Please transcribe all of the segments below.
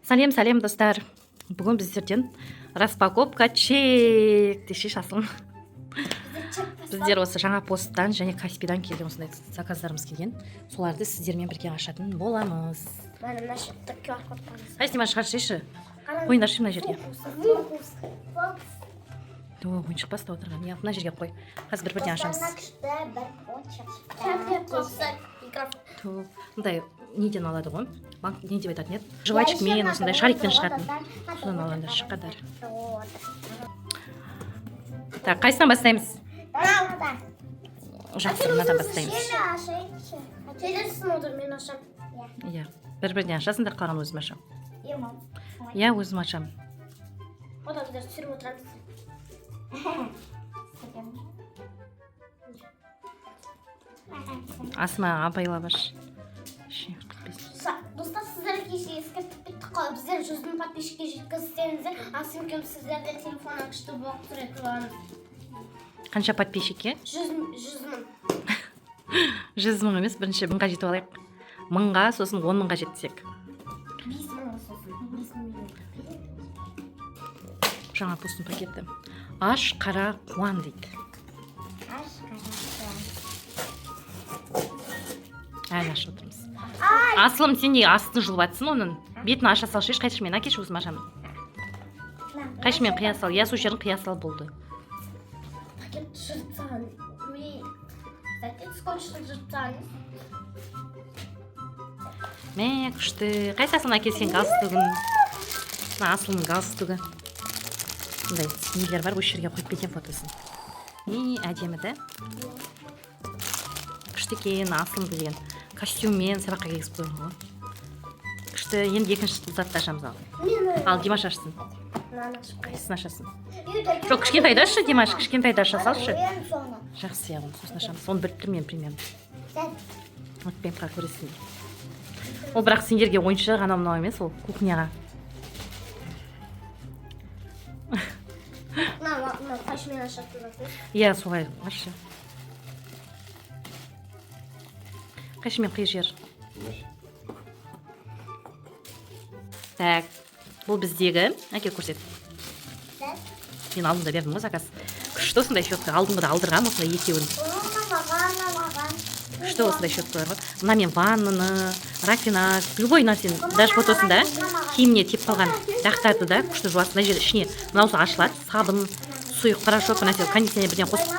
Сәлем достар. Бүгін біздерден распаковка чек деші шасын. Біздер осы жаңа посттан және Каспидан келген осындай заказдарымыз келген. Соларды сіздермен бірге ашатын боламыз. Қайсы мені шығаршышы? Ойындаршы мына жерге. Ойын шықпас та отырған. Мына жерге қой. Қазір бір-бірден ашамыз. Мұндай неден алады ғой? Не деп айтатын еді? Жвачкмен, осындай шарикпен шығатын. Содан алғандар шыққандар. Так, қайсынан бастаймыз? Жақсы, мынадан бастаймыз. Иә, бір-бірден ашасыңдар, қалған өзім ашам. Иә, өзім ашам. Одан біздер түсіріп отырамыз. Асма абайлап аш. Достар, сіздер кеше ескертіп кеттік қой. Біздер 100 мың подписчикке жеткізсеңіздер, Асым екеуміз сіздерден телефон күшті болып тұретін боламыз. Қанша подписчикке? 100 мың. 100 мың емес, бірінші 1000-ға жетіп алайық. 1000-ға, сосын 10 мыңға жетсек. 5 мыңға сосын. 5 мың. Жаңа посттың пакеті. Аш қара қуан дейді. Әлі ашып отырмыз. Асылым, сен не астын жұлып атсың оның? Бетін аша салшы, қайшымен әкеш өзім ашамын. Қайшымен қия сал, я сол жерін қия сал болды. Пакет жыртсан. Затем скотчты жыртсаңыз. Мә, күшті. Қайсы асылын әкелсен галстугын? Асылының галстугы. Бұндай нелер бар, осы жерге қойып кетен фотосын. Әдемі да? Күшті кейін асылымды деген костюммен сабаққа кегізіп қойған ғой. Күшті, енді екінші затты ашамыз ал. Ал Димаш ашсын. Қайсысын ашасын? Жоқ, кішкентайды ашы, Димаш, кішкентайды аша салшы. Жақсы, яғын, сосын ашамыз. Оны біліп тұрмын, примерно. Отпен қа көресің. Ол бірақ сендерге ойыншы ғана мынау емес, ол кухняға. Қайшымен ашатын. Иә, солай ашы. Қайшымен қи жер. Так, бұл біздегі. Әке көрсет. Мен алдында бердім ғой заказ. Күшті осындай щетка. Алдыңғыда алдырғам осындай екеуін. Күшті осындай щеткалар ғой. Мына мен ваннаны, рафина, любой нәрсені, даже фотосында киіміне теп қалған дақтарды да күшті жуасына жер ішіне. Мынаусы ашылады. Сабын, сұйық, порошок, нәрсе, кондиционер бірден қосып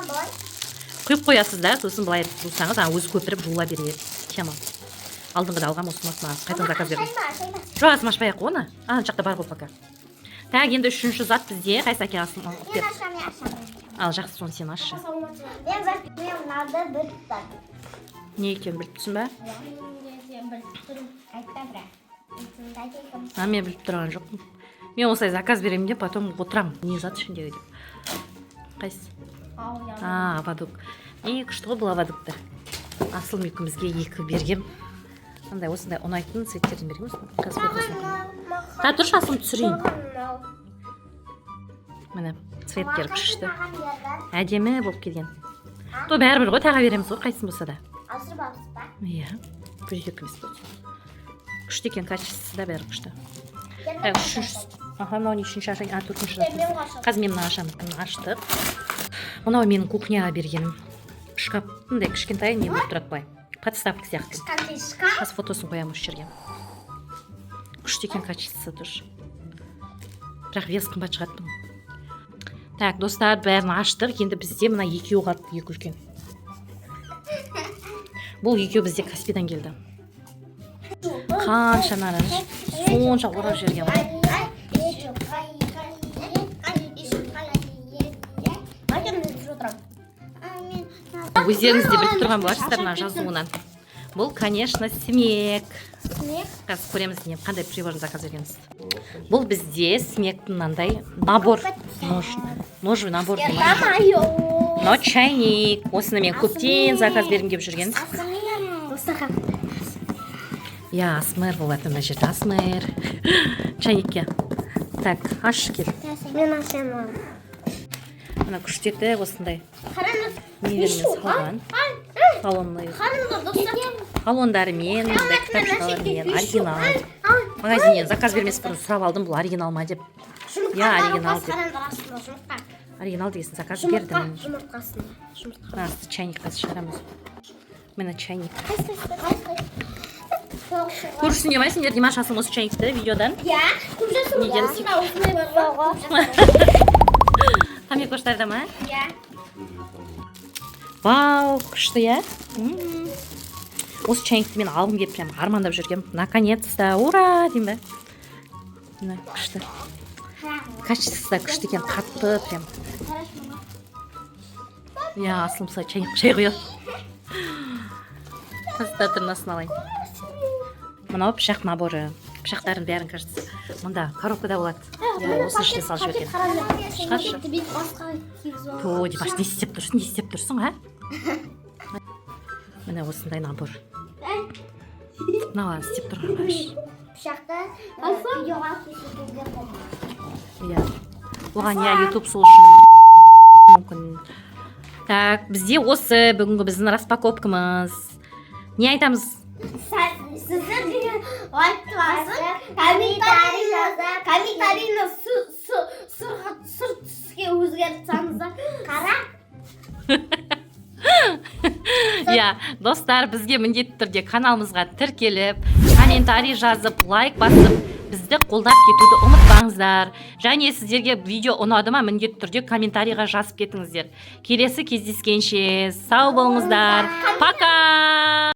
құйып қоясыз да, сосын былай жусаңыз, өзі көпіріп жуыла береді. Тема. Алдыңғыда алғам осыны қайтадан заказ бердім. Жоқ, Асым ашпай ақ оны. Жақта бар ғой пока. Так, енді үшінші зат бізде. Қайсы әке асын? Ал, жақсы, соны сен ашы. Не екен біліп түсін ба? Мен біліп тұрған жоқпын. Мен осылай заказ беремін деп, потом отырам. Не зат ішіндегі деп. Қайсы? Авадук. Күшті ғой бұл авадуктар. Асылым екеумізге 2 бергем. Андай осындай ұнайтын цветтерден берген осыны. Қазір фотосын. Та тұршы, Асылым түсірейін. Міне, цветтер күшті. Әдемі болып келген. То бәрібір ғой, таға береміз ғой, қайсын болса да. Асыр бабысы ба? Иә, көзге кімес болды. Күшті екен, качествосы да бәрі күшті. Мынау үшінші ашайын, төртінші ашайын. Қазір мен мына ашамын, аштық. Мынау менің кухняға бергенім. Шкаф, мындай кішкентай не болып тұрады былай. Подставка сияқты. Қазір фотосын қоямын осы жерге. Күшті екен, качествосы тоже. Бірақ вес қымбат шығады. Так, достар, бәрін аштық. Енді бізде мына екеу қалды, 2 үлкен. Бұл екеу бізде Каспидан келді. Қанша нары, сонша орап жерген. Өздеріңізде біліп тұрған боларсыздар мына жазуынан. Бұл, конечно, смек. Қазір көреміз не, қандай приборын заказ береміз. Бұл бізде смектің мынандай набор. Ножы набор. Но чайник. Осыны мен көптен заказ бергім келіп жүрген. Я асмэр болады мына жерде, асмэр. Чайникке. Так, аш кел. Мен ашамын. Мына күштеті осындай. Қараңыз. Нелермен салған. Салонный. Қараңыздар, достар. баллондарымен мындай кітапшалармен оригинал. Магазиннен заказ бермес бұрын сұрап алдым, бұл оригинал ма деп. Я оригинал деп. Оригинал дегесін заказ бердім. Жұмыртқасын. Асты чайник қазір шығарамыз. Міне чайник. Көршісіңдер ма сендер Димаш Асылым осы чайникті видеодан? Иә, көршісің Неден ба? сөйтіп? Осындай бар. Тамекоштарда ма? Иә. Вау, күшті я. Осы чайникті мен алғым келіп прям армандап жүргем. Наконец-то, ура деймін ба. Міне күшті. Качествосы да күшті екен, қатты прям. Я Асылым солай чайник шай құяды. Қазір тырнасын алайын. Мынау пышақ наборы. Пышақтардың бәрін кажется мында коробкада болады. Я осы ішіне салып жіберген. Шығаршы. То, Димаш, не істеп тұрсың, а? Міне осындай набор. Мынау істеп тұрған қаш. Пышақты видеоға кесуге болады. Иә. Оған я YouTube сол үшін мүмкін. Так, бізде осы бүгінгі біздің распаковкамыз. Не айтамыз? Сіздер деген лайк басып, комментарий жазып, комментарийні сұр түске өзгертсаңыздар. Қара. Иә, достар, бізге міндетті түрде каналымызға тіркеліп, комментарий жазып, лайк басып, бізді қолдап кетуді ұмытпаңыздар. Және сіздерге видео ұнады ма, міндетті түрде комментарийға жазып кетіңіздер. Келесі кездескенше сау болыңыздар. Пока!